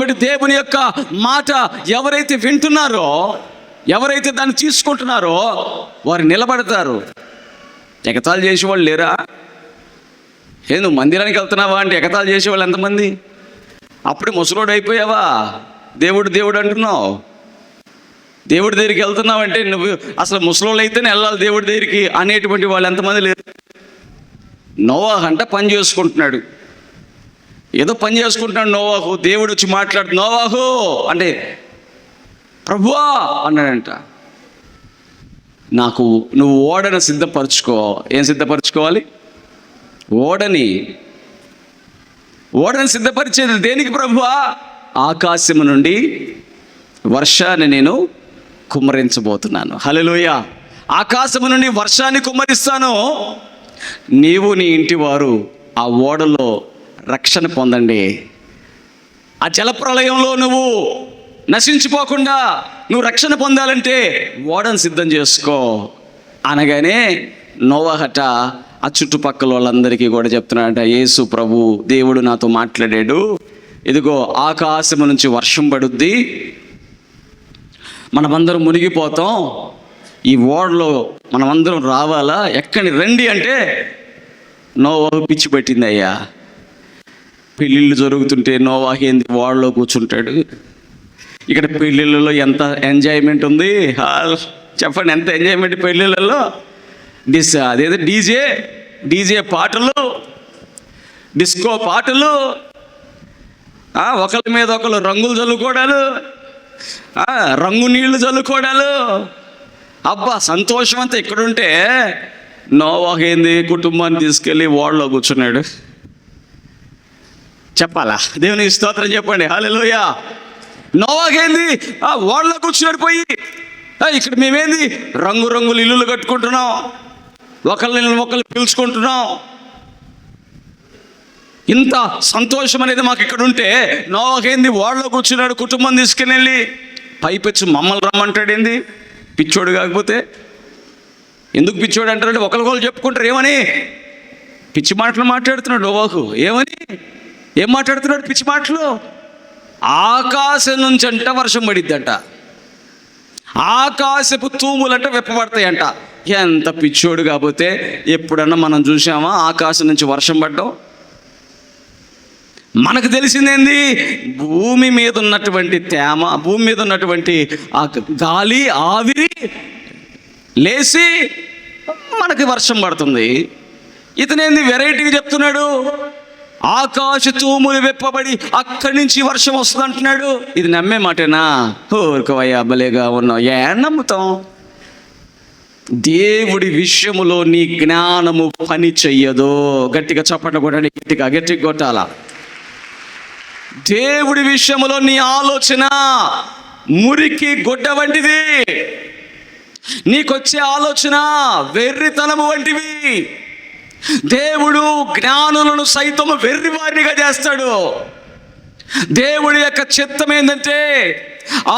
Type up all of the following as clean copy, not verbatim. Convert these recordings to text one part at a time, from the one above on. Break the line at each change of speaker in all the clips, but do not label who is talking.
కాబట్టి దేవుని యొక్క మాట ఎవరైతే వింటున్నారో, ఎవరైతే దాన్ని తీసుకుంటున్నారో వారు నిలబడతారు. ఎగతాళి చేసేవాళ్ళు లేరా? నువ్వు మందిరానికి వెళ్తున్నావా అంటే ఎగతాళి చేసేవాళ్ళు ఎంతమంది? అప్పుడు ముసలోడు అయిపోయావా? దేవుడు దేవుడు అంటున్నావు. దేవుడి దగ్గరికి వెళ్తున్నావు అంటే నువ్వు అసలు ముసలోళ్ళు అయితేనే వెళ్ళాలి దేవుడి దగ్గరికి అనేటువంటి వాళ్ళు ఎంతమంది లేరు? నోవాహు అంట పని చేసుకుంటున్నాడు, ఏదో పని చేసుకుంటున్నాడు నోవాహు. దేవుడు వచ్చి మాట్లాడు, నోవాహు అంటే ప్రభువా అన్నాడంట, నాకు నువ్వు ఓడను సిద్ధపరచుకో. ఏం సిద్ధపరచుకోవాలి? ఓడని సిద్ధపరిచేది దేనికి ప్రభువా? ఆకాశము నుండి వర్షాన్ని నేను కుమ్మరించబోతున్నాను. హల్లెలూయా. ఆకాశము నుండి వర్షాన్ని కుమ్మరిస్తాను, నీవు నీ ఇంటి వారు ఆ ఓడలో రక్షణ పొందండి. ఆ జలప్రలయంలో నువ్వు నశించిపోకుండా నువ్వు రక్షణ పొందాలంటే ఓడను సిద్ధం చేసుకో అనగానే నోవాహట ఆ చుట్టుపక్కల వాళ్ళందరికీ కూడా చెప్తున్నాడట, యేసు ప్రభు దేవుడు నాతో మాట్లాడాడు, ఇదిగో ఆకాశము నుంచి వర్షం పడుద్ది, మనమందరం మునిగిపోతాం, ఈ ఓడలో మనమందరం రావాలా, ఎక్కడి రండి అంటే నోవాహు పిచ్చి పట్టింది అయ్యా. పెళ్ళిళ్ళు జరుగుతుంటే నోవాహు ఏంది ఓడలో కూర్చుంటాడు? ఇక్కడ పెళ్ళిళ్ళలో ఎంత ఎంజాయ్మెంట్ ఉంది చెప్పండి, ఎంత ఎంజాయ్మెంట్ పెళ్ళిళ్ళలో. అదేదో డీజే పాటలు, డిస్కో పాటలు, ఒకరి మీద ఒకరు రంగులు చల్లుకోవడాలు, రంగు నీళ్లు చల్లుకోవడాలు. అబ్బా సంతోషం అంతా ఇక్కడుంటే నోవాహు ఏంది కుటుంబాన్ని తీసుకెళ్ళి ఓడలో కూర్చున్నాడు. చెప్పాలా? దేవునికి స్తోత్రం చెప్పండి. హల్లెలూయా. నోవాహు ఏంది ఓడలో కూర్చున్నాడు పోయి, ఇక్కడ మేమేంది రంగురంగులు ఇల్లులు కట్టుకుంటున్నాం, ఒకళ్ళు పిలుచుకుంటున్నాం. ఇంత సంతోషం అనేది మాకు ఇక్కడ ఉంటే నోవాహు ఏంది ఓడలో కూర్చున్నాడు కుటుంబం తీసుకుని వెళ్ళి, పైపెచ్చు మమ్మల్ని రమ్మంటాడేంది? పిచ్చోడు కాకపోతే ఎందుకు పిచ్చోడు అంటారంటే ఒకరికొకరు చెప్పుకుంటారు. ఏమని? పిచ్చి మాటలు మాట్లాడుతున్నాడు నోవాహు. ఏం మాట్లాడుతున్నాడు? పిచ్చి మాటలు. ఆకాశం నుంచి అంట వర్షం పడిద్దంట, ఆకాశపు తూములంట వెప్పబడతాయంట. ఎంత పిచ్చోడు కాకపోతే ఎప్పుడన్నా మనం చూసామా ఆకాశం నుంచి వర్షం పడ్డం? మనకు తెలిసిందేంది? భూమి మీద ఉన్నటువంటి తేమ, భూమి మీద ఉన్నటువంటి ఆ గాలి ఆవిరి లేచి మనకి వర్షం పడుతుంది. ఇతనేంది వెరైటీగా చెప్తున్నాడు, ఆకాశ తూములు వెప్పబడి అక్కడి నుంచి వర్షం వస్తుంది అంటున్నాడు. ఇది నమ్మే మాటేనా? ఊరుకోవయ్యా, భలేగా ఉన్నావు. నమ్ముతాం? దేవుడి విషయములో నీ జ్ఞానము పని చెయ్యదు. గట్టిగా చప్పట్లు కొట్టండి, గట్టిగా కొట్టాలా. దేవుడి విషయములో నీ ఆలోచన మురికి గొడ్డ వంటిది, నీకొచ్చే ఆలోచన వెర్రితనము వంటివి. దేవుడు జ్ఞానులను సైతం వెర్రివారిగా చేస్తాడు. దేవుడి యొక్క చిత్తం ఏంటంటే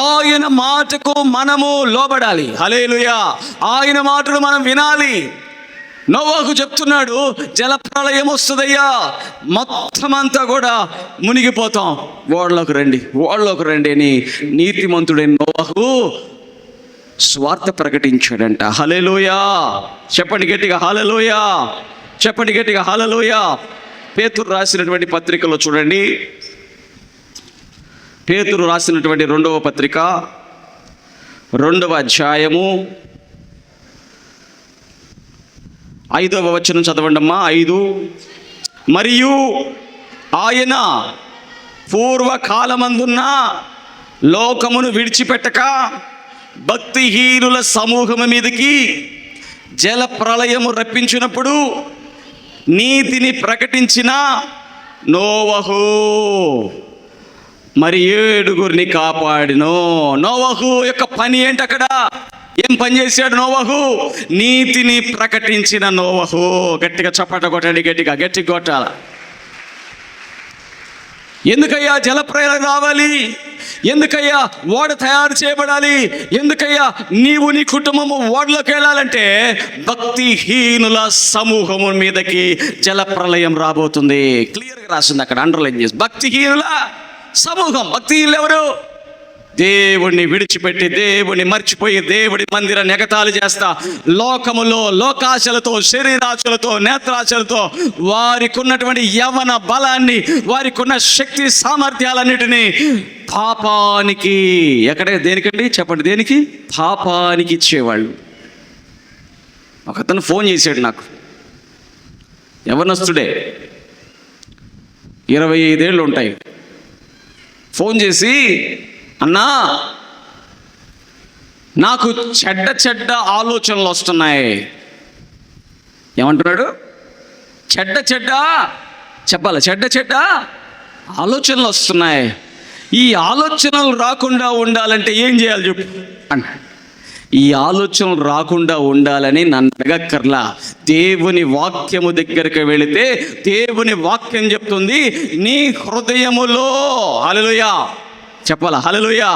ఆయన మాటకు మనము లోబడాలి. హల్లెలూయా. ఆయన మాటలు మనం వినాలి. నోవాహు చెప్తున్నాడు, జలప్రళయం వస్తుందయ్యా, మొత్తం అంతా కూడా మునిగిపోతాం, ఓడలోకి రండి అని నీతిమంతుడైన నోవాహు స్వార్థ ప్రకటించాడంట. హల్లెలూయా. చెప్పండి గట్టిగా హల్లెలూయా. చెప్పండి గట్టిగా హల్లెలూయా. పేతురు రాసినటువంటి పత్రికలో చూడండి, పేతురు రాసినటువంటి 2వ పత్రిక 2వ అధ్యాయము 5వ వచనం చదవండి అమ్మా. 5 మరియు ఆయన పూర్వకాలమందున్న లోకమును విడిచిపెట్టక భక్తిహీనుల సమూహము మీదకి జల ప్రళయము రప్పించినప్పుడు నీతిని ప్రకటించిన నోవహు మరి 7గురిని కాపాడిను. నోవహు యొక్క పని ఏంటి? అక్కడ ఏం పని చేశాడు నోవహు? నీతిని ప్రకటించిన నోవహు. గట్టిగా చప్పట కొట్టండి, గట్టిగా కొట్టాల. ఎందుకయ్యా జలప్రళయం రావాలి? ఎందుకయ్యా ఓడ తయారు చేయబడాలి? ఎందుకయ్యా నీవు నీ కుటుంబము ఓడలోకి వెళ్ళాలంటే భక్తిహీనుల సమూహము మీదకి జలప్రళయం రాబోతుంది. క్లియర్గా రాసింది అక్కడ, అండర్లైన్ చేసి. భక్తిహీనుల సమూహం. భక్తిహీనులు ఎవరు? దేవుణ్ణి విడిచిపెట్టి, దేవుణ్ణి మర్చిపోయి, దేవుడి మందిరాన్ని ఎగతాళి చేస్తా, లోకములో లోకాశలతో, శరీరాశలతో, నేత్రాశలతో వారికి ఉన్నటువంటి యవన బలాన్ని, వారికి ఉన్న శక్తి సామర్థ్యాలన్నిటినీ పాపానికి, దేనికండి చెప్పండి, దేనికి? పాపానికి ఇచ్చేవాళ్ళు. ఒకతను ఫోన్ చేశాడు నాకు, యవనస్తుడే, 25 ఏళ్ళు ఉంటాయి. ఫోన్ చేసి, అన్నా నాకు చెడ్డ చెడ్డ ఆలోచనలు వస్తున్నాయి. ఏమంటున్నాడు? చెడ్డ చెడ్డ ఆలోచనలు వస్తున్నాయి. ఈ ఆలోచనలు రాకుండా ఉండాలంటే ఏం చేయాలి చెప్పు అన్నాడు. ఈ ఆలోచనలు రాకుండా ఉండాలని నన్ను అడగక్కర్లా, దేవుని వాక్యము దగ్గరికి వెళితే దేవుని వాక్యం చెప్తుంది, నీ హృదయములో, హల్లెలూయా చెప్పాలా, హల్లెలూయా,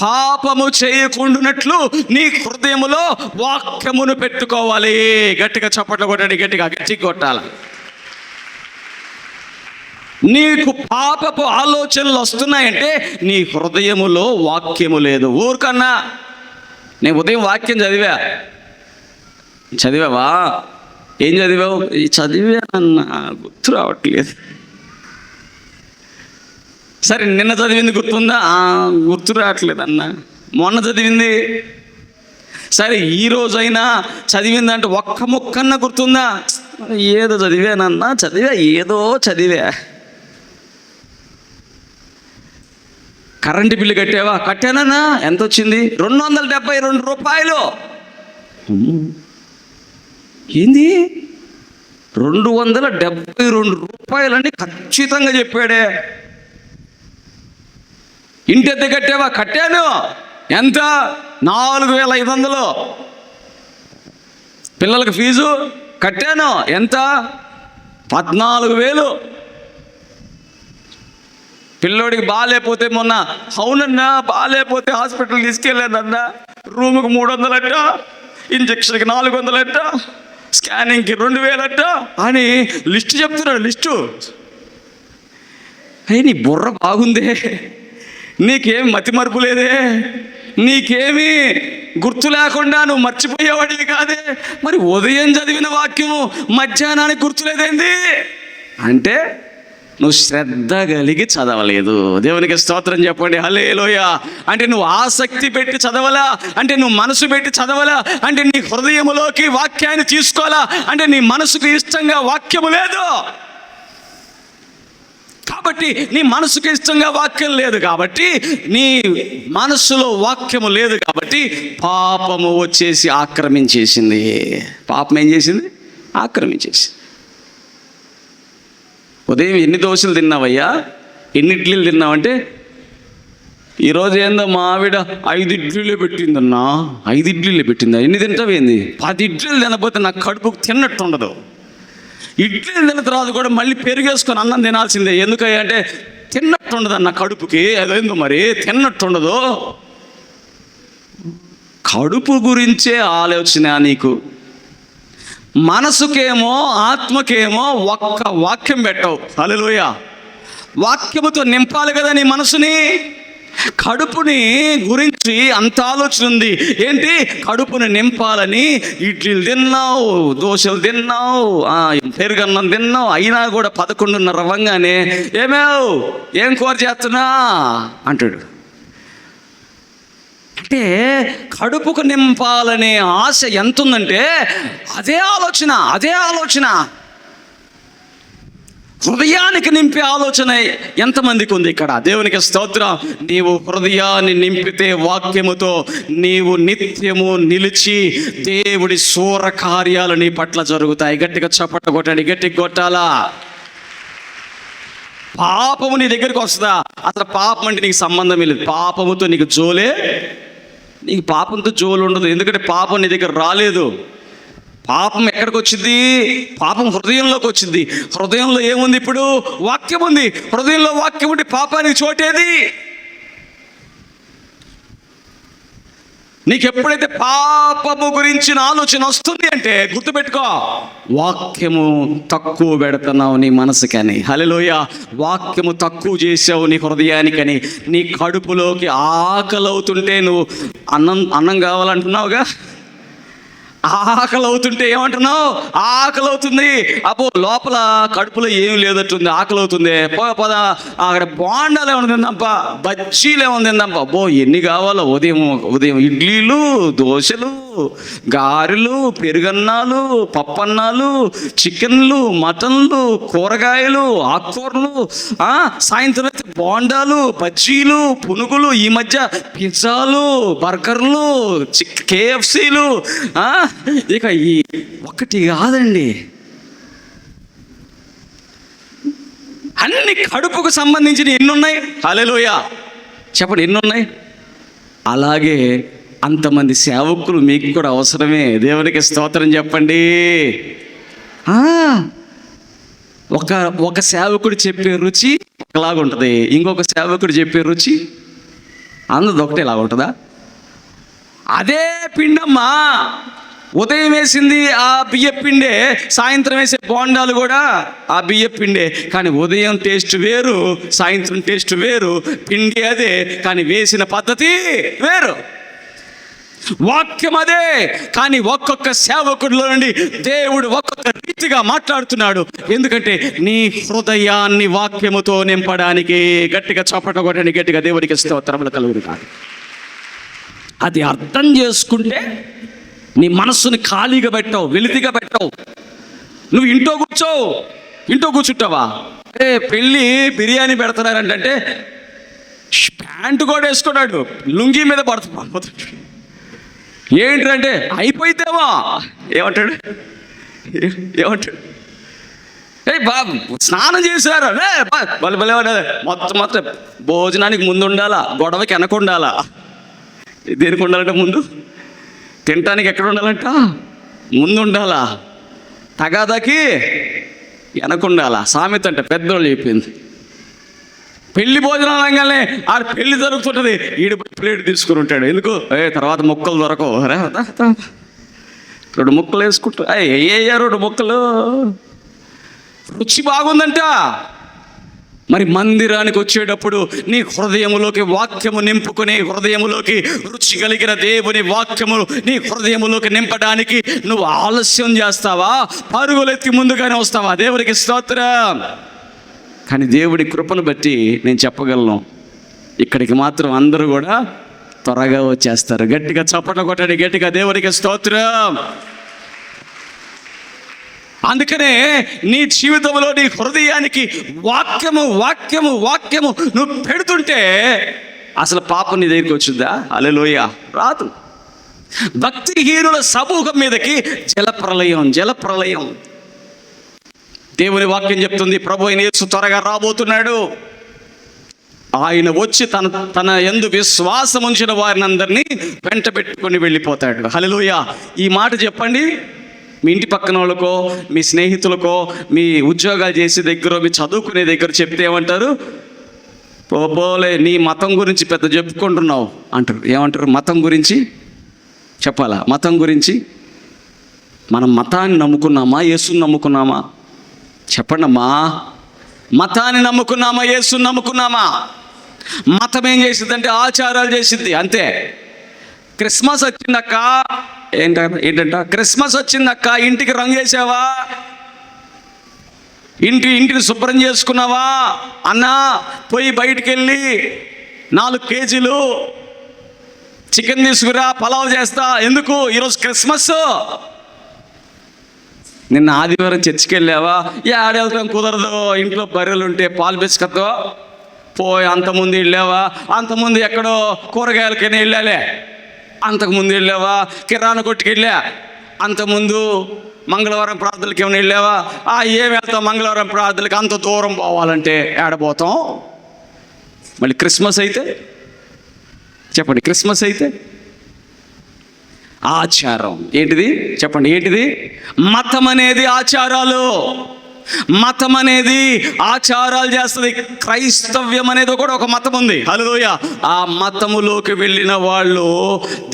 పాపము చేయకుండానట్లు నీ హృదయములో వాక్యమును పెట్టుకోవాలి. గట్టిగా చప్పట్లు కొట్టండి, గట్టిగా కొట్టాలి. నీకు పాపపు ఆలోచనలు వస్తున్నాయంటే నీ హృదయములో వాక్యము లేదు. ఊరికన్నా నేను ఉదయం వాక్యం చదివావా? ఏం చదివావు? చదివానన్నా గుర్తు రావట్లేదు. సరే, నిన్న చదివింది గుర్తుందా? గుర్తు రావట్లేదన్నా. మొన్న చదివింది సరే, ఈరోజైనా చదివిందంటే ఒక్క ముక్కన్నా గుర్తుందా? ఏదో చదివానన్నా, చదివా. కరెంటు బిల్లు కట్టావా? కట్టానన్నా. ఎంత వచ్చింది? 272 రూపాయలు. ఏంది 272 రూపాయలని ఖచ్చితంగా చెప్పాడే. ఇంటి అద్దె కట్టావా? కట్టాను. ఎంత? 4500. పిల్లలకు ఫీజు కట్టాను. ఎంత? 14,000. పిల్లోడికి బాగాలేకపోతే మొన్న, అవునన్నా బాగాలేకపోతే హాస్పిటల్ తీసుకెళ్ళానన్నా, రూముకు 300 అంట, ఇంజక్షన్కి 400 అంట, స్కానింగ్కి 2000 అంట అని లిస్టు చెప్తున్నాడు. లిస్టు నీ బుర్ర బాగుందే, నీకేం మతిమరుపు లేదే, నీకేమీ గుర్తు లేకుండా నువ్వు మర్చిపోయేవాడివి కాదే, మరి ఉదయం చదివిన వాక్యము మధ్యాహ్నానికి గుర్తులేదేంది అంటే నువ్వు శ్రద్ధ కలిగి చదవలేదు. దేవునికి స్తోత్రం చెప్పండి, హల్లెలూయా. అంటే నువ్వు ఆసక్తి పెట్టి చదవలా, అంటే నువ్వు మనసు పెట్టి చదవలా, అంటే నీ హృదయములోకి వాక్యాన్ని తీసుకోవాలా, అంటే నీ మనసుకు ఇష్టంగా వాక్యము లేదు కాబట్టి, నీ మనసుకు ఇష్టంగా వాక్యం లేదు కాబట్టి, నీ మనసులో వాక్యము లేదు కాబట్టి పాపము వచ్చేసి ఆక్రమించేసింది. పాపం ఏం చేసింది? ఆక్రమించేసింది. ఉదయం ఎన్ని దోశలు తిన్నావయ్యా, ఎన్ని ఇడ్లీలు తిన్నావంటే, ఈరోజు ఏందో మా ఆవిడ 5 ఇడ్లీలు పెట్టిందన్నా. 5 ఇడ్లీలు పెట్టిందా? ఎన్ని తింటావేంది? 10 ఇడ్లీలు తినకపోతే నాకు కడుపుకు తిన్నట్టు ఉండదు. ఇడ్లీలు తిన్న తర్వాత కూడా మళ్ళీ పెరిగేసుకొని అన్నం తినాల్సిందే. ఎందుకంటే తిన్నట్టు ఉండదు అన్న కడుపుకి. అదేందో మరి తిన్నట్టు ఉండదు. కడుపు గురించే ఆలోచన నీకు. మనసుకేమో ఆత్మకేమో ఒక్క వాక్యం పెట్టవు. హల్లెలూయా. వాక్యముతో నింపాలి కదా నీ మనసుని. కడుపుని గురించి అంత ఆలోచన ఉంది. ఏంటి? కడుపుని నింపాలని ఇడ్లీలు తిన్నావు, దోశలు తిన్నావు, పెరుగన్నం తిన్నావు. అయినా కూడా 11:30 అవ్వగానే ఏం కూర చేస్తున్నా అంటాడు. అంటే కడుపుకు నింపాలనే ఆశ ఎంత ఉందంటే అదే ఆలోచన హృదయానికి నింపే ఆలోచన ఎంతమందికి ఉంది ఇక్కడ? దేవునికి స్తోత్రం. నీవు హృదయాన్ని నింపితే వాక్యముతో నీవు నిత్యము నిలిచి దేవుడి శూర కార్యాలు నీ పట్ల జరుగుతాయి. గట్టిగా చప్పట్లు కొట్టండి, గట్టిగా కొట్టాలా. పాపము నీ దగ్గరికి వస్తుందా? అసలు పాపం అంటే నీకు సంబంధం లేదు. పాపముతో నీకు పాపంతో జోలు ఉండదు. ఎందుకంటే పాపం నీ దగ్గర రాలేదు. పాపం ఎక్కడికి వచ్చింది? పాపం హృదయంలోకి వచ్చింది. హృదయంలో ఏముంది? ఇప్పుడు వాక్యం ఉంది. హృదయంలో వాక్యం ఉంటే పాపానికి చోటేది? నీకు ఎప్పుడైతే పాపము గురించిన ఆలోచన వస్తుంది అంటే గుర్తుపెట్టుకో, వాక్యము తక్కువ పెడుతున్నావు నీ మనసుకని. హల్లెలూయా. వాక్యము తక్కువ చేసావు నీ హృదయానికని. నీ కడుపులోకి ఆకలి అవుతుంటే నువ్వు అన్నం కావాలంటున్నావుగా, ఆకలి అవుతుంటే ఏమంటున్నావు? ఆకలి అవుతుంది. అబ్బో లోపల కడుపులో ఏమి లేదట్టుంది, ఆకలి అవుతుంది. పద అక్కడ బోండాలు ఏమైనా తిందాంపా, బజ్జీలు ఏమైనా తిందాంపా. అబ్బో ఎన్ని కావాలో. ఉదయం ఇడ్లీలు, దోశలు, గారెలు, పెరుగన్నాలు, పప్పన్నాలు, చికెన్లు, మటన్లు, కూరగాయలు, ఆకుకూరలు, సాయంత్రం అయితే బోండాలు, బజ్జీలు, పునుగులు, ఈ మధ్య పిజ్జాలు, బర్గర్లు, KFCలు. ఇక ఈ ఒక్కటి కాదండి, అన్ని కడుపుకు సంబంధించిన ఎన్నున్నాయి. హల్లెలూయా చెప్పండి, ఎన్నున్నాయి. అలాగే అంతమంది సేవకులు మీకు కూడా అవసరమే. దేవునికి స్తోత్రం చెప్పండి. ఒక సేవకుడు చెప్పే రుచి ఒకలాగా ఉంటుంది, ఇంకొక సేవకుడు చెప్పే రుచి అందరిది ఒకటేలాగా ఉంటుందా? అదే పిండమ్మా, ఉదయం వేసింది ఆ బియ్య పిండే, సాయంత్రం వేసే బోండాలు కూడా ఆ బియ్య పిండే. కానీ ఉదయం టేస్ట్ వేరు, సాయంత్రం టేస్ట్ వేరు. పిండి అదే కానీ వేసిన పద్ధతి వేరు. వాక్యం అదే కానీ ఒక్కొక్క సేవకుడిలో నుండి దేవుడు ఒక్కొక్క రీతిగా మాట్లాడుతున్నాడు. ఎందుకంటే నీ హృదయాన్ని వాక్యముతో నింపడానికి. గట్టిగా చప్పట కొట్టండి, గట్టిగా దేవుడికి స్తోత్రములు కలుగును కాదు. అది అర్థం చేసుకుంటే నీ మనస్సుని ఖాళీగా పెట్టావు, వెలితిగా పెట్టావు. నువ్వు ఇంట్లో కూర్చుంటావా? పెళ్ళి బిర్యానీ పెడుతున్నారంటే ప్యాంటు కూడా వేసుకున్నాడు, లుంగీ మీద పడుతున్నాడు. ఏంటంటే అయిపోయితేవా ఏమంటాడు? బాబు స్నానం చేశారు, మొత్తం భోజనానికి ముందు ఉండాలా, గొడవకి వెనక ఉండాలా. దేనికి ఉండాలంట? ముందు. తినటానికి ఎక్కడ ఉండాలంట? ముందు ఉండాలా. తగాదాకి వెనక ఉండాలా. సామెత అంటే పెద్దోళ్ళు చెప్పింది. పెళ్లి భోజనం అనగానే ఆ పెళ్లి జరుగుతుంటుంది, ఈడు ప్లేట్ తీసుకుని ఉంటాడు. ఎందుకు? తర్వాత ముక్కలు దొరకవు. 2 ముక్కలు వేసుకుంటా, అయ్యా 2 ముక్కలు, రుచి బాగుందంట. మరి మందిరానికి వచ్చేటప్పుడు నీ హృదయములోకి వాక్యము నింపుకుని, హృదయములోకి రుచి కలిగిన దేవుని వాక్యము నీ హృదయములోకి నింపడానికి నువ్వు ఆలస్యం చేస్తావా? పరుగులెత్తి ముందుగానే వస్తావా? దేవుడికి స్తోత్రం. కానీ దేవుడి కృపను బట్టి నేను చెప్పగలను, ఇక్కడికి మాత్రం అందరూ కూడా త్వరగా వచ్చేస్తారు. గట్టిగా చప్పట్లు కొట్టండి, గట్టిగా దేవుడికి స్తోత్రం. అందుకనే నీ జీవితంలో నీ హృదయానికి వాక్యము వాక్యము వాక్యము నువ్వు పెడుతుంటే అసలు పాపం నీ దగ్గరికి వచ్చిందా? హల్లెలూయా రాదు. భక్తిహీనుల సమూహం మీదకి జలప్రలయం. దేవుని వాక్యం చెప్తుంది, ప్రభు అయిన యేసు త్వరగా రాబోతున్నాడు. ఆయన వచ్చి తన యందు విశ్వాసం ఉంచిన వారిని అందరినీ వెంట పెట్టుకొని వెళ్ళిపోతాడు. హల్లెలూయా. ఈ మాట చెప్పండి మీ ఇంటి పక్కన వాళ్ళకో, మీ స్నేహితులకో, మీ ఉద్యోగాలు చేసే దగ్గర, మీ చదువుకునే దగ్గర చెప్తే ఏమంటారు? పోలే నీ మతం గురించి పెద్ద చెప్పుకుంటున్నావు అంటారు. ఏమంటారు? మతం గురించి చెప్పాలా? మతం గురించి మనం మతాన్ని నమ్ముకున్నామా, యేసుని నమ్ముకున్నామా? చెప్పండమ్మా. మతాన్ని నమ్ముకున్నామా, యేసుని నమ్ముకున్నామా? మతం ఏం చేసిందంటే ఆచారాలు చేసింది, అంతే. క్రిస్మస్ వచ్చిందక్క, ఏంటంట క్రిస్మస్ వచ్చిందక్క, ఇంటికి రంగు వేసావా? ఇంటిని శుభ్రం చేసుకున్నావా? అన్నా పోయి బయటికి వెళ్ళి 4 కేజీలు చికెన్ తీసుకురా, పలావ్ చేస్తా. ఎందుకు? ఈరోజు క్రిస్మస్. నిన్న ఆదివారం చర్చికి వెళ్ళావా? ఆడెళ్తాం కుదరదు, ఇంట్లో బర్రెలు ఉంటే పాలు బిస్కత్తో పోయి. అంతకుముందు వెళ్ళావా? అంతకుముందు ఎక్కడో కూరగాయలకైనా వెళ్ళాలే. అంతకుముందు వెళ్ళావా? కిరాణా కొట్టుకు వెళ్ళా. అంతకుముందు మంగళవారం ప్రార్థనలకి ఏమైనా వెళ్ళావా? ఏమి వెళ్తాం మంగళవారం ప్రార్థనలకి, అంత దూరం పోవాలంటే ఏడబోతాం. మళ్ళీ క్రిస్మస్ అయితే చెప్పండి, క్రిస్మస్ అయితే ఆచారం. ఏంటిది చెప్పండి? ఏంటిది? మతం అనేది ఆచారాలు. మతం అనేది ఆచారాలు చేస్తుంది. క్రైస్తవ్యం అనేది కూడా ఒక మతం ఉంది. హల్లెలూయా. ఆ మతములోకి వెళ్ళిన వాళ్ళు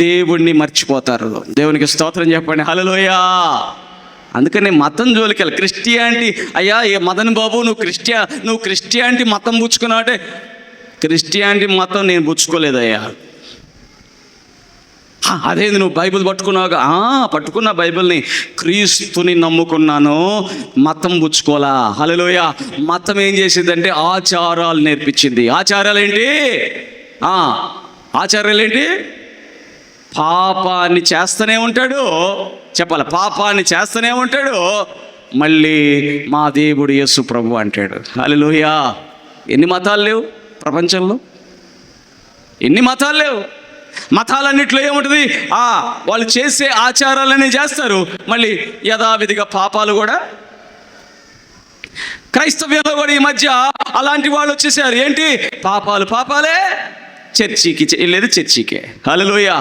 దేవుణ్ణి మర్చిపోతారు. దేవునికి స్తోత్రం చెప్పండి. హల్లెలూయా. అందుకని మతం జోలికి వెళ్ళి క్రిస్టియానిటీ, అయ్యా ఏ మదన్ బాబు నువ్వు క్రిస్టియానిటీ మతం పుచ్చుకున్నావు అంటే, క్రిస్టియానిటీ మతం నేను పుచ్చుకోలేదయ్యా. అదేంది నువ్వు బైబిల్ పట్టుకున్నావుగా? పట్టుకున్న బైబిల్ని, క్రీస్తుని నమ్ముకున్నాను, మతం పుచ్చుకోలా. హల్లెలూయా. మతం ఏం చేసిందంటే ఆచారాలు నేర్పించింది. ఆచారాలు ఏంటి? ఆచారాలు ఏంటి? పాపాన్ని చేస్తూనే ఉంటాడు. చెప్పాలి, పాపాన్ని చేస్తూనే ఉంటాడు. మళ్ళీ మా దేవుడు యేసు ప్రభు అంటాడు. హల్లెలూయా. ఎన్ని మతాలు లేవు ప్రపంచంలో? ఎన్ని మతాలు లేవు? మతాలన్నిట్లో ఏముంటుంది? వాళ్ళు చేసే ఆచారాలన్నీ చేస్తారు, మళ్ళీ యథావిధిగా పాపాలు కూడా. క్రైస్తవ్యంలో కూడా ఈ మధ్య అలాంటి వాళ్ళు వచ్చేసారు. ఏంటి? పాపాలే, చర్చికి వెళ్ళేది చర్చికే. హల్లెలూయా.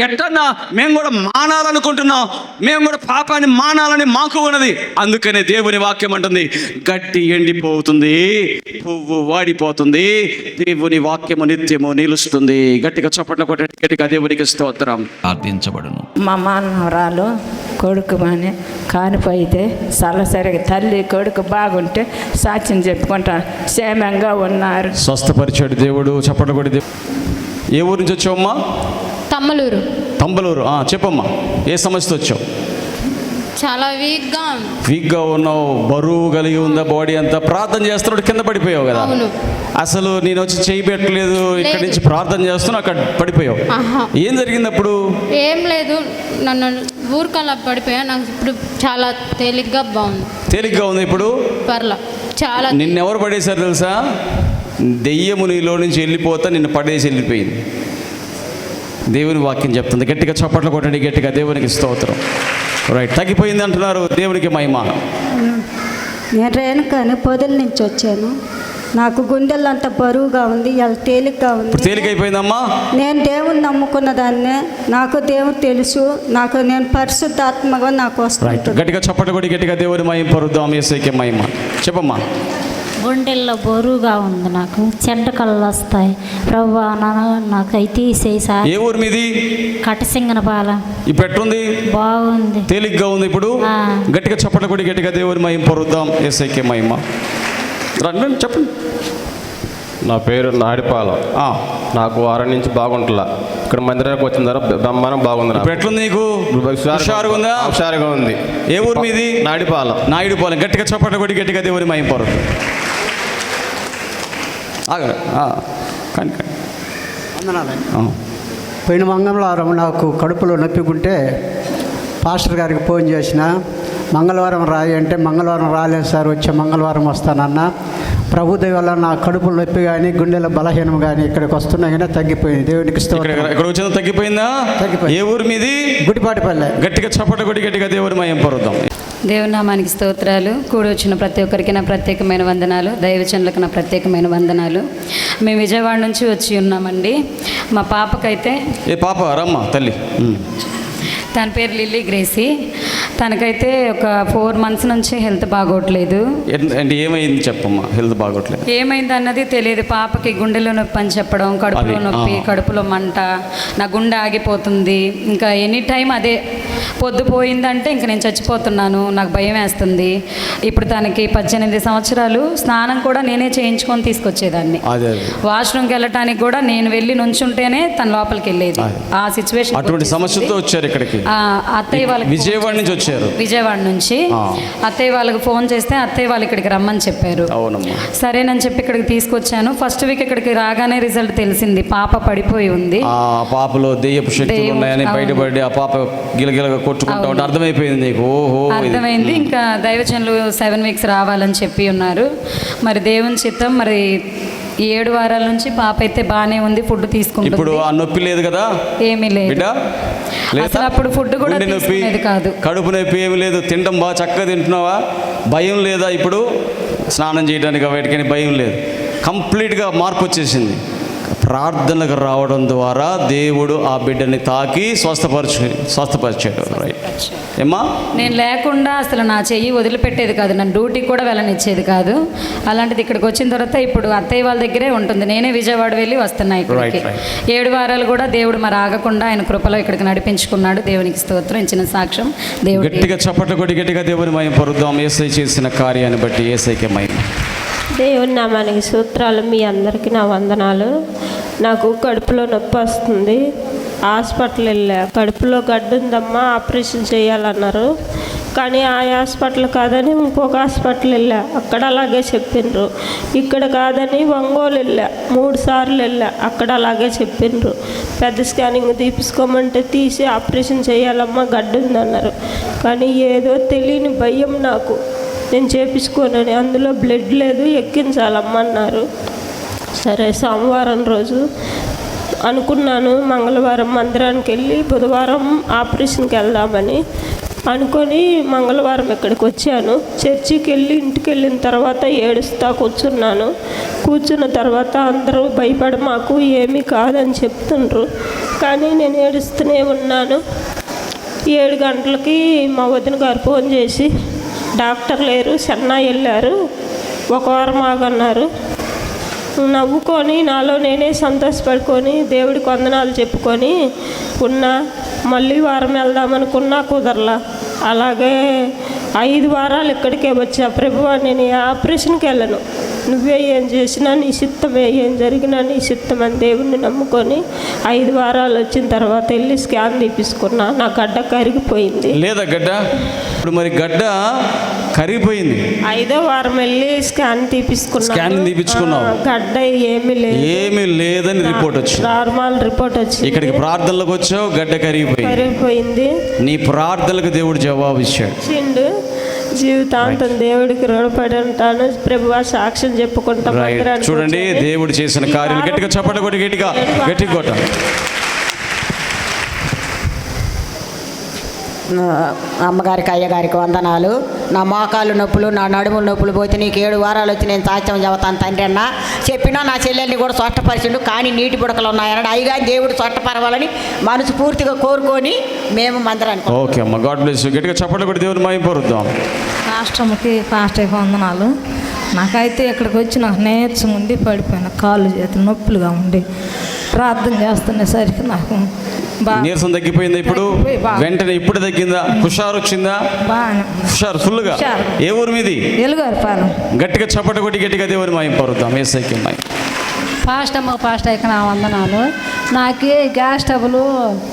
ఎట్టన్నా మేము కూడా మానాలనుకుంటున్నాం, మేము కూడా పాపాన్ని మానాలని మాకు ఉన్నది. అందుకనే దేవుని వాక్యం అంటుంది, గట్టి ఎండిపోతుంది, పువ్వు వాడిపోతుంది, దేవుని వాక్యము నిత్యము నిలుస్తుంది. గట్టిగా చప్పట్లు కొట్టండి, గట్టిగా దేవునికి స్తోత్రం. ప్రార్థించబడును.
మా మానవరాలు కొడుకు అని కానిపోయితే సలసరిగా తల్లి కొడుకు బాగుంటే సాక్ష్యం చెప్పుకుంటా క్షేమంగా ఉన్నారు.
స్వస్థపరిచాడు దేవుడు. చప్పట్లు కొట్టి. ఏ ఊరు నుంచి వచ్చావమ్మా? తంబలూరు. చెప్పమ్మా, ఏ సమస్య వచ్చావు?
చాలా వీక్గా
ఉన్నావు, బరువు కలిగి ఉందా బాడీ అంతా? ప్రార్థన చేస్తున్నాడు, కింద పడిపోయావు కదా. అసలు నేను వచ్చి చేయి పెట్టలేదు, ఇక్కడి నుంచి ప్రార్థన చేస్తున్నా, అక్కడ పడిపోయావు. ఏం జరిగింది అప్పుడు?
ఏం లేదు, నన్ను ఊరికల్లా పడిపోయా. నాకు ఇప్పుడు చాలా తేలిగ్గా ఉంది. ఇప్పుడు పర్లా. చాలా.
నిన్నెవరు పడేశారు తెలుసా? దెయ్యము నీలో నుంచి వెళ్ళిపోతా నిన్ను పడేసి వెళ్ళిపోయింది. దేవుని వాక్యం చెప్తుంది. గట్టిగా చప్పట్లు కొట్టండి, గట్టిగా దేవునికి స్తోత్రం. రైట్, తగ్గిపోయింది అంటున్నారు. దేవునికి మహిమ.
నేను రేణుకాని పొదల నుంచి వచ్చాను. నాకు గుండెలంతా బరువుగా ఉంది, ఇలా తేలిగ్గా ఉంది.
తేలికైపోయిందమ్మా.
నేను దేవుని నమ్ముకున్న దాన్నే, నాకు దేవుడు తెలుసు, నేను పరిశుద్ధాత్మగా నాకు వస్తుంది.
గట్టిగా చప్పట్లు కొట్టి గట్టిగా దేవుని మహిమ పరుద్దాం. యేసయ్యకే మహిమ. చెప్పమ్మా.
గుండెల్లో బరువుగా ఉంది, నాకు చెడ్డ కళ్ళు వస్తాయి ప్రభువా, నాకు అయితే తీసేయి సార్.
ఏ ఊరు మీది?
కటసింగనపాలెం.
ఇప్పుడు ఎట్లుంది?
బాగుంది,
తేలిగ్గా ఉంది ఇప్పుడు. గట్టిగా చప్పట్లు కొట్టి గట్టిగా దేవుని మహిమ పరుద్దాం. యేసయ్యకే మహిమ. రండి చెప్పండి.
నా పేరు నాడిపాలెం. నాకు వారం నుంచి బాగుంటుందా, ఇక్కడ మందిరానికి వచ్చిన తర్వాత బ్రహ్మాండం బాగుంది.
ఇప్పుడు ఎట్లుంది నీకు? హుషారుగా ఉంది. ఏ ఊరు మీది? నాయుడుపాలెం. గట్టిగా చప్పట్లు కొట్టి గట్టిగా దేవుని మహిమ పరుద్దాం.
పోయిన మంగళవారం నాకు కడుపులో నొప్పికుంటే పాస్టర్ గారికి ఫోన్ చేసిన, మంగళవారం రాయి అంటే, మంగళవారం రాలేదు సార్, వచ్చే మంగళవారం వస్తానన్నా. ప్రభు దయ వల్ల నా కడుపులో నొప్పి కానీ గుండెల బలహీనం కానీ ఇక్కడికి వస్తున్నా కానీ తగ్గిపోయింది. దేవునికి
ఇక్కడ వచ్చిన తగ్గిపోయిందా? తగ్గిపోయింది. ఏ ఊరు మీది?
గుడిపాటిపల్లె.
గట్టిగా చప్పట్లు కొట్టి గట్టిగా దేవుని మహిమ పరుద్దాం.
దేవుని నామానికి స్తోత్రాలు. కూడి వచ్చిన ప్రతి ఒక్కరికి నా ప్రత్యేకమైన వందనాలు, దైవజనులకు నా ప్రత్యేకమైన వందనాలు. మేము విజయవాడ నుంచి వచ్చి ఉన్నామండి. మా పాపకైతే,
ఏ పాప? రమ్మ తల్లి.
తన పేరు లిల్లీ గ్రేసీ. తనకైతే ఒక 4 months నుంచి హెల్త్ బాగోట్లేదు.
అంటే ఏమైంది చెప్పమ్మా? హెల్త్ బాగోట్లేదు
ఏమైంది అన్నది తెలియదు. పాపకి గుండెలో నొప్పి అని చెప్పడం, కడుపులో నొప్పి, కడుపులో మంట, నా గుండె ఆగిపోతుంది, ఇంకా ఎనీ టైం అదే. పొద్దుపోయిందంటే ఇంక నేను చచ్చిపోతున్నాను, నాకు భయం వేస్తుంది. ఇప్పుడు తనకి 18 సంవత్సరాలు. స్నానం కూడా నేనే చేయించుకొని తీసుకొచ్చేదాన్ని. వాష్రూమ్కి వెళ్ళటానికి కూడా నేను వెళ్ళి నుంచుంటేనే తన లోపలికి వెళ్ళేది. ఆ సిచ్యువేషన్.
అటువంటి సమస్యతో వచ్చారు ఇక్కడికి.
అత్తయ్య వాళ్ళకి
విజయవాడ నుంచి వచ్చారు.
విజయవాడ నుంచి అత్తయ్య వాళ్ళకి ఫోన్ చేస్తే అత్తయ్య వాళ్ళు ఇక్కడికి రమ్మని చెప్పారు. సరేనని చెప్పి ఇక్కడికి తీసుకొచ్చాను. ఫస్ట్ వీక్ ఇక్కడికి రాగానే రిజల్ట్ తెలిసింది, పాప పడిపోయి ఉంది.
పాపలో దెయ్యపు శక్తులు ఉన్నాయని బయటపడి ఆ పాప గిలగిలగా కొట్టుకుంటా ఉంటే అర్థమైపోయింది నీకు?
అర్థమైంది. ఇంకా దైవజనులు 7 weeks రావాలని చెప్పి ఉన్నారు. మరి దేవుని చిత్తం. మరి 7 వారాల నుంచి పాప అయితే బాగానే ఉంది, ఫుడ్ తీసుకుంటుంది.
ఇప్పుడు ఆ నొప్పి లేదు కదా?
ఏమీ లేదు అసలు. అప్పుడు ఫుడ్ కూడా తీసుకునేది కాదు.
కడుపు నొప్పి ఏమి లేదు, తినడం బాగా చక్కగా తింటున్నావా? భయం లేదా ఇప్పుడు? స్నానం చేయడానికి వాటికని భయం లేదు, కంప్లీట్గా మార్పు వచ్చేసింది. ప్రార్థనకు రావడం ద్వారా దేవుడు ఆ బిడ్డని తాకి స్వస్థపరిచాడు. రైట్ ఏమ్మా?
నేను లేకుండా అసలు నా చెయ్యి వదిలిపెట్టేది కాదు, నన్ను డ్యూటీకి కూడా వెళ్ళనిచ్చేది కాదు. అలాంటిది ఇక్కడికి వచ్చిన తర్వాత ఇప్పుడు అత్తయ్య వాళ్ళ దగ్గరే ఉంటుంది. నేనే విజయవాడ వెళ్ళి వస్తున్నా ఇక్కడికి. 7 వారాలు కూడా దేవుడు మరి ఆగకుండా ఆయన కృపలో ఇక్కడికి నడిపించుకున్నాడు. దేవునికి స్తోత్రం. ఇచ్చిన సాక్ష్యం దేవుడు.
గట్టిగా చప్పట్లు కొట్టి గట్టిగా దేవుని మహిమ పరుద్దాం. యేసయ్య చేసిన కార్యాన్ని బట్టి యేసయ్యకే మహిమ.
దేవుని నామానికి సూత్రాలు. మీ అందరికీ నా వందనాలు. నాకు కడుపులో నొప్పి వస్తుంది, హాస్పిటల్ వెళ్ళా. కడుపులో గడ్డు ఉందమ్మా, ఆపరేషన్ చేయాలన్నారు. కానీ ఆ హాస్పిటల్ కాదని ఇంకొక హాస్పిటల్ వెళ్ళా, అక్కడ అలాగే చెప్పిండ్రు. ఇక్కడ కాదని ఒంగోలు వెళ్ళా, 3 సార్లు వెళ్ళా, అక్కడ అలాగే చెప్పిండ్రు. పెద్ద స్కానింగ్ తీసుకోమంటే తీసి ఆపరేషన్ చేయాలమ్మా, గడ్డు ఉందన్నారు. కానీ ఏదో తెలియని భయం నాకు, నేను చేపించుకోనని. అందులో బ్లడ్ లేదు, ఎక్కించాలమ్మన్నారు. సరే, సోమవారం రోజు అనుకున్నాను మంగళవారం మందిరానికి వెళ్ళి బుధవారం ఆపరేషన్కి వెళ్దామని అనుకొని మంగళవారం ఇక్కడికి వచ్చాను. చర్చికి వెళ్ళి ఇంటికి వెళ్ళిన తర్వాత ఏడుస్తా కూర్చున్న తర్వాత అందరూ భయపడి మాకు ఏమీ కాదని చెప్తుండ్రు. కానీ నేను ఏడుస్తూనే ఉన్నాను. 7 గంటలకి మా వదిన గారు ఫోన్ చేసి డాక్టర్ లేరు, చెన్నై వెళ్ళారు, 1 వారం ఆగన్నారు. నవ్వుకొని నాలో నేనే సంతోషపడుకొని దేవుడికి వందనాలు చెప్పుకొని ఉన్నా. మళ్ళీ వారం వెళ్దామనుకున్నా, కుదరలా. అలాగే 5 వారాలు ఇక్కడికే వచ్చా. ప్రభువా, నేను ఆపరేషన్కి వెళ్ళను, నువ్వే ఏం చేసినా నీ చిత్తమే, ఏం జరిగినా నీ చిత్తం అని దేవుణ్ణి నమ్ముకొని 5 వారాలు వచ్చిన తర్వాత వెళ్ళి స్కాన్ తీపించుకున్నా. నా గడ్డ కరిగిపోయింది.
లేదా గడ్డ? ఇప్పుడు మరి గడ్డ కరిగిపోయింది.
5వ వారం వెళ్ళి స్కాన్ తీపించుకున్నావు. గడ్డ ఏమీ లేదని రిపోర్ట్ వచ్చింది. నార్మల్ రిపోర్ట్ వచ్చింది.
ఇక్కడికి ప్రార్థనలకు వచ్చావు, గడ్డ
కరిగిపోయింది.
నీ ప్రార్థనలకు దేవుడు జవాబు ఇచ్చాడు.
జీవితాంతం దేవుడికి రుణపడి ఉంటాను. ప్రభువా, సాక్ష్యం చెప్పుకుంటాం.
చూడండి దేవుడు చేసిన కార్యాలు. గట్టిగా చప్పట్లు కొట్టి గట్టిగా కొట్ట.
అమ్మగారికి అయ్యగారికి వందనాలు. నా మోకాలు నొప్పులు, నా నడుముల నొప్పులు పోతే నీకు 7 వారాలు వచ్చి నేను సాక్ష్యం చెబుతాను తండ్రి అన్న చెప్పినా. నా చెల్లెల్ని కూడా స్వస్థపరిచిండు. కానీ నీటి బుడకలు ఉన్నాయన్నాడు. అయ్యగా దేవుడు స్వస్థపరవాలని మనసు పూర్తిగా కోరుకొని మేము మందిరానికి.
ఓకే అమ్మ, గాడ్ బ్లెస్ యు. గట్టిగా చప్పట్లు కొట్టి దేవుని మహిమ పరుద్దాం.
రాష్ట్రంకి పాస్టర్కి వందనాలు. నాకైతే ఇక్కడికి వచ్చి నాకు నేర్చం ఉండి పడిపోయిన, కాళ్ళు చేతులు నొప్పులుగా ఉండి ప్రార్థన చేస్తునేసరికి నాకు
నీరసం తగ్గిపోయిందా? ఇప్పుడు వెంటనే ఇప్పుడు తగ్గిందా? హుషారు వచ్చిందా? హుషారు ఫుల్గా. ఏ ఊరు మీది?
ఎలుగారిపాలెం.
గట్టిగా చప్పట కొట్టి గట్టిగా దేవుని మహిమ పరుద్దాం. యేసయ్యకి మహిమ.
పాస్టర్కి నా వందనాలు. నాకు గ్యాస్ ట్రబుల్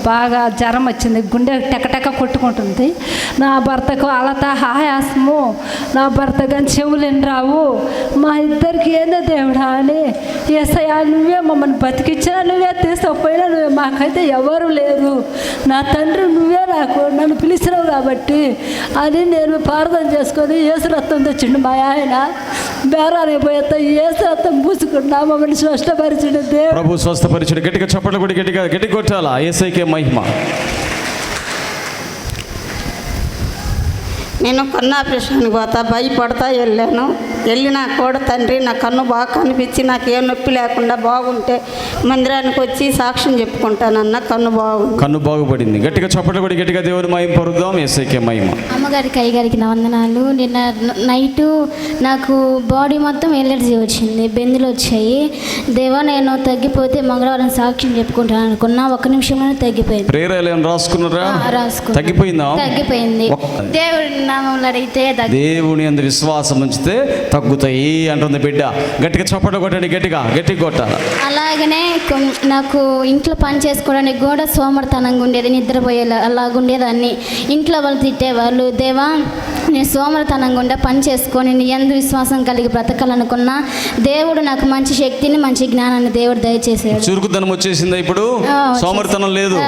బాగా జ్వరం వచ్చింది, గుండె టెకటెక కొట్టుకుంటుంది. నా భర్తకు అలత ఆయాసము, నా భర్త కానీ చెవులేని రావు. మా ఇద్దరికి ఏందో దేవుడా అని, యేసయ్యా నువ్వే మమ్మల్ని బతికించినా, నువ్వే తీసుకుపోయినా, నువ్వే మాకైతే ఎవరు లేరు. నా తండ్రి నువ్వే నన్ను పిలిచినావు కాబట్టి అని నేను ప్రార్థన చేసుకొని యేసు రక్తం తెచ్చిండు మా ఆయన. బేరానికి పోయేస్తా యేసు రక్తం పూసుకున్నా మమ్మల్ని స్వస్థపరిచిండు దేవుడు.
ప్రభు స్వస్థపరిచుడు. గట్టిగా చప్పట్లు కొట్టి గట్టి కొట్టాలా. యేసయ్యకే మహిమ.
నేను కన్ను ఆపరేషన్కి పోతా భయపడతా వెళ్ళినా కూడా తండ్రి నా కన్ను బాగా కనిపించి నాకు ఏ నొప్పి లేకుండా బాగుంటే మందిరానికి వచ్చి సాక్ష్యం చెప్పుకుంటానన్న. కన్ను
బాగుపడింది. గట్టిగా చప్పట్లు కొట్టి గట్టిగా దేవుని మహిమ పరుద్దాం. యేసయ్యకే మహిమ.
అమ్మగారికి అయ్యగారికి నా వందనాలు. నిన్న నైటు నాకు బాడీ మొత్తం ఎలర్జీ వచ్చింది, బెందులు వచ్చాయి. దేవా, నేను తగ్గిపోతే మంగళవారం సాక్ష్యం చెప్పుకుంటాను అనుకున్నా. 1 నిమిషంలోనే తగ్గిపోయింది.
ప్రేయర్ రాసుకున్నారా?
రాసుకున్నా.
తగ్గిపోయిందా?
తగ్గిపోయింది. దేవుడి నామములో అడిగితే
దేవుని యందు విశ్వాసం ఉంచితే తగ్గుతాయి అంటుంది బిడ్డ. గట్టిగా చప్పట్లు కొట్టండి. గట్టిగా కొట్టాలి.
అలాగనే నాకు ఇంట్లో పని చేసుకోవడానికి కూడా సోమరితనంగా ఉండేది, నిద్రపోయేలా అలాగుండేదాన్ని. ఇంట్లో వాళ్ళు తిట్టేవాళ్ళు. దేవా, నేను సోమరితనంగా ఉండే పని చేసుకొని నీ యందు విశ్వాసం కలిగి బ్రతకాలనుకున్నా. దేవుడు నాకు మంచి శక్తిని, మంచి జ్ఞానాన్ని దేవుడు దయచేసాడు.
చురుకుదనం వచ్చేసిందా? ఇప్పుడు సోమరితనం లేదు.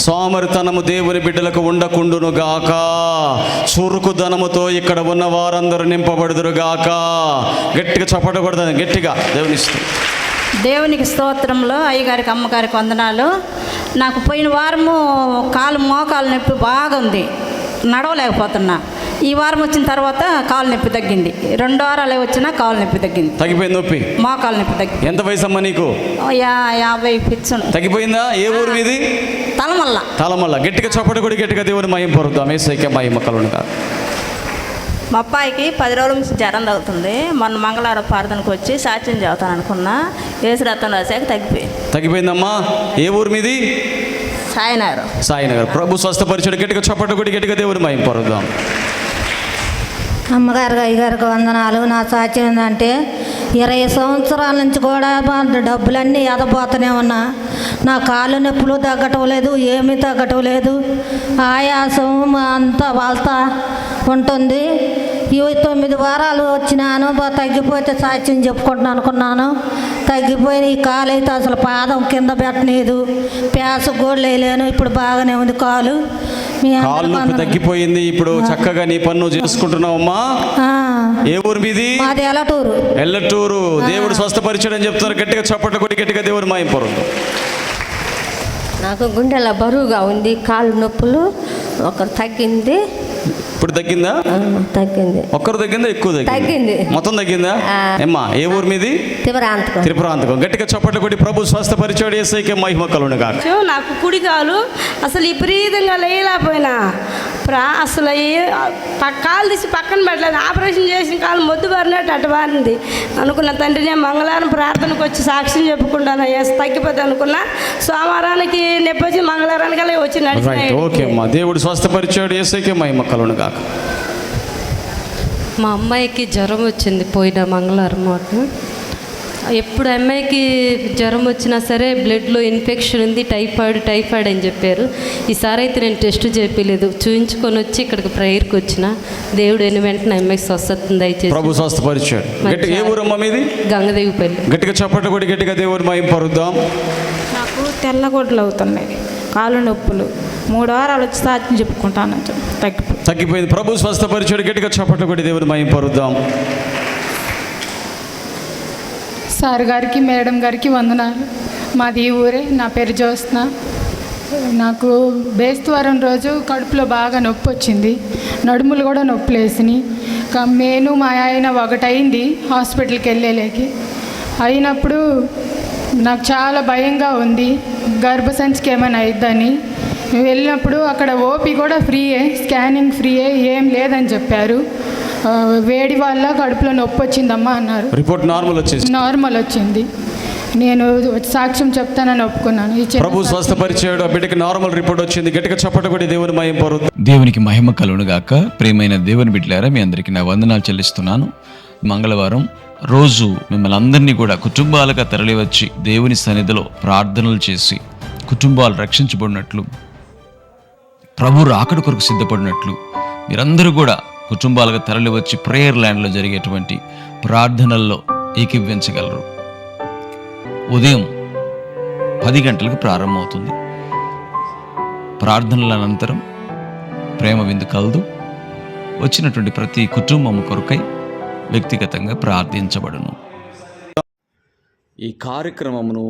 సోమరితనము దేవుని బిడ్డలకు ఉండకుండును గాక. చురుకుదనముతో ఇక్కడ ఉన్న వారందరూ నింపబడుదురు గాక. గట్టిగా చప్పట్లు కొడతాను. గట్టిగా
దేవునికి స్తోత్రంలో. అయ్యగారికి అమ్మగారికి వందనాలు. నాకు పోయిన వారము మోకాలు నొప్పి బాగా ఉంది, నడవలేకపోతున్నా.
ఈ వారం వచ్చిన తర్వాత కాలు నొప్పి తగ్గింది. 2 వారాలు వచ్చినా కాలు నొప్పి తగ్గింది.
తగ్గిపోయింది నొప్పి?
మోకాలు నొప్పి తగ్గింది.
ఎంత వయసు అమ్మా నీకు?
50 ఫిట్స్.
తగ్గిపోయిందా? ఏ ఊరు మీది? తలమల్ల. గట్టిగా చప్పటి కొడి, గట్టిగా దేవుని మహిమ పరుద్దాం. ఏసైకే మహిమ కలుగును గాక.
మా అబ్బాయికి 10 రోజుల నుంచి జ్వరం తగ్గుతుంది. మొన్న మంగళవారం ప్రార్థనకు వచ్చి సాక్ష్యం చెబుతాను అనుకున్నా. ఏసు రక్తం రాసాక
తగ్గిపోయిందమ్మా. ఏ ఊరు మీది? సాయినగర్. ప్రభు స్వస్థపరిచాడు. గట్టిగా చప్పటి కొడి, గట్టిగా దేవుని మహిమ పరుద్దాం.
అమ్మగారికి అయ్యగారికి వందనాలు. నా సాక్ష్యం ఏంటంటే 20 సంవత్సరాల నుంచి కూడా డబ్బులన్నీ ఎదపోతూనే ఉన్నా. నా కాళ్ళు నొప్పులు తగ్గటం లేదు, ఏమీ తగ్గటం లేదు. ఆయాసం అంతా వాళ్తా ఉంటుంది. 9 వారాలు వచ్చినాను. తగ్గిపోతే సాక్ష్యం చెప్పుకుంటున్నాను అనుకున్నాను. తగ్గిపోయిన ఈ కాలు అయితే అసలు పాదం కింద పెట్టలేదు, ప్యాస కూడా వేయలేను. ఇప్పుడు బాగానే ఉంది కాలు.
కాలు నొప్పి తగ్గిపోయింది. ఇప్పుడు చక్కగా నీ పన్ను చేసుకుంటున్నావమ్మా. ఏ ఊరు మీది?
మాది
ఎల్లటూరు. దేవుడు స్వస్థపరిచాడని చెప్తున్నారు. గట్టిగా చప్పట్లు కొట్టి, గట్టిగా దేవుని మహిమ పరుద్దాం.
నాకు గుండెల బరువుగా ఉంది, కాళ్ళు నొప్పులు ఒకరు తగ్గింది.
ఇప్పుడు తగ్గిందా?
తగ్గింది.
ఒక్కరు తగ్గిందా? ఎక్కువ తగ్గింది? మొత్తం తగ్గిందా? ఏమ్మా ఏ ఊరు మీది? త్రిపురాంతకం. గట్టిగా చప్పట్లు కొట్టి ప్రభు స్వస్థపరిచాడు. యేసయ్యకే మహిమ కలుగును గాక.
నాకు కుడి కాలు అసలు విపరీతంగా లేయలేకపోయినా, అసలు కాలు తీసి పక్కన పెట్టలేదు. ఆపరేషన్ చేసిన కాలు మొద్దు బారినట్టు అటు బారింది అనుకున్న. తండ్రి నేను మంగళవారం ప్రార్థనకు వచ్చి సాక్ష్యం చెప్పుకుంటాను. తగ్గిపోతే అనుకున్నా. సోమవారానికి నొప్పి వచ్చి మంగళవారానికి అలా వచ్చి నడిచి.
ఓకే అమ్మా. దేవుడు స్వస్థపరిచాడు. యేసయ్యకే మహిమ కలుగును గాక.
మా అమ్మాయికి జ్వరం వచ్చింది పోయిన మంగళవారం మాకు. ఎప్పుడు అమ్మాయికి జ్వరం వచ్చినా సరే బ్లడ్లో ఇన్ఫెక్షన్ ఉంది, టైఫాయిడ్ అని చెప్పారు. ఈసారి అయితే నేను టెస్ట్ చేయలేదు, చూయించుకొని వచ్చి ఇక్కడికి ప్రేయర్కి వచ్చిన. దేవుడు వెంటనే అమ్మాయికి స్వస్థత దయచేసి
ప్రభు స్వస్థపరిచాడు. ఏ ఊరమ్మా మీది?
గంగదేవిపల్లి.
గట్టిగా చప్పట్లు కొట్టి, గట్టిగా దేవుని మహిమ పరుద్దాం.
నాకు తెల్లగొడ్లు అవుతున్నాయి, కాళ్ళు నొప్పులు. 3 వారాలు వచ్చి సాక్ష్యం చెప్పుకుంటాను.
తగ్గిపోయింది. ప్రభు స్వస్థపరిచాడు. గట్టిగా చప్పట్లు కొట్టి దేవుని మహిమ పరుద్దాం.
సార్ గారికి, మేడం గారికి వందనాలు. మాది ఈ ఊరే. నా పేరు జ్యోత్స్న. నాకు బేస్తవారం రోజు కడుపులో బాగా నొప్పి వచ్చింది, నడుములు కూడా నొప్పులు వేసినాయి. నేను మా ఆయన ఒకటైంది హాస్పిటల్కి వెళ్ళలేకి. అయినప్పుడు నాకు చాలా భయంగా ఉంది, గర్భసంచికి ఏమైనా అయిద్దని. వెళ్ళినప్పుడు అక్కడ ఓపీ కూడా ఫ్రీయే, స్కానింగ్ ఫ్రీయే, ఏం లేదని చెప్పారు. వేడి వల్ల కడుపులో నొప్పి వచ్చిందమ్మా అన్నారు.
రిపోర్ట్ నార్మల్
వచ్చింది. నేను సాక్ష్యం చెప్తానని ఒప్పుకున్నాను.
ప్రభు స్వస్థపరిచాడు. ఆ బిడ్డకి నార్మల్ రిపోర్ట్ వచ్చింది. గట్టిగా చప్పట్లు కొట్టి దేవుని మహిమ పరుద్దాం.
దేవునికి మహిమ కలుగును గాక. ప్రియమైన దేవుని బిడ్డలారా, మీ అందరికీ నా వందనాలు చెల్లిస్తున్నాను. మంగళవారం రోజు మిమ్మల్ని అందరినీ కూడా కుటుంబాలుగా తరలివచ్చి దేవుని సన్నిధిలో ప్రార్థనలు చేసి కుటుంబాలు రక్షించబడినట్లు, ప్రభు రాకడ కొరకు సిద్ధపడినట్లు మీరందరూ కూడా కుటుంబాలుగా తరలి వచ్చి ప్రేయర్ ల్యాండ్లో జరిగేటువంటి ప్రార్థనల్లో ఏకీభవించగలరు. ఉదయం 10 గంటలకు ప్రారంభమవుతుంది. ప్రార్థనల అనంతరం ప్రేమ విందు కలదు. వచ్చినటువంటి ప్రతి కుటుంబం కొరకై వ్యక్తిగతంగా ప్రార్థించబడును.
ఈ కార్యక్రమమును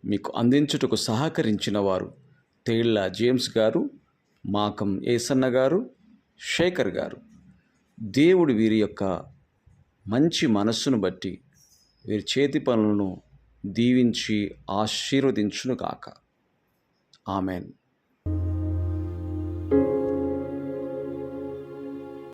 మీకు అందించుటకు సహకరించిన వారు తేళ్ల జేమ్స్ గారు, మాకం ఏసన్న గారు, శేఖర్ గారు. దేవుడు వీరి యొక్క మంచి మనస్సును బట్టి వీరి చేతి పనులను దీవించి ఆశీర్వదించును గాక. ఆమెన్.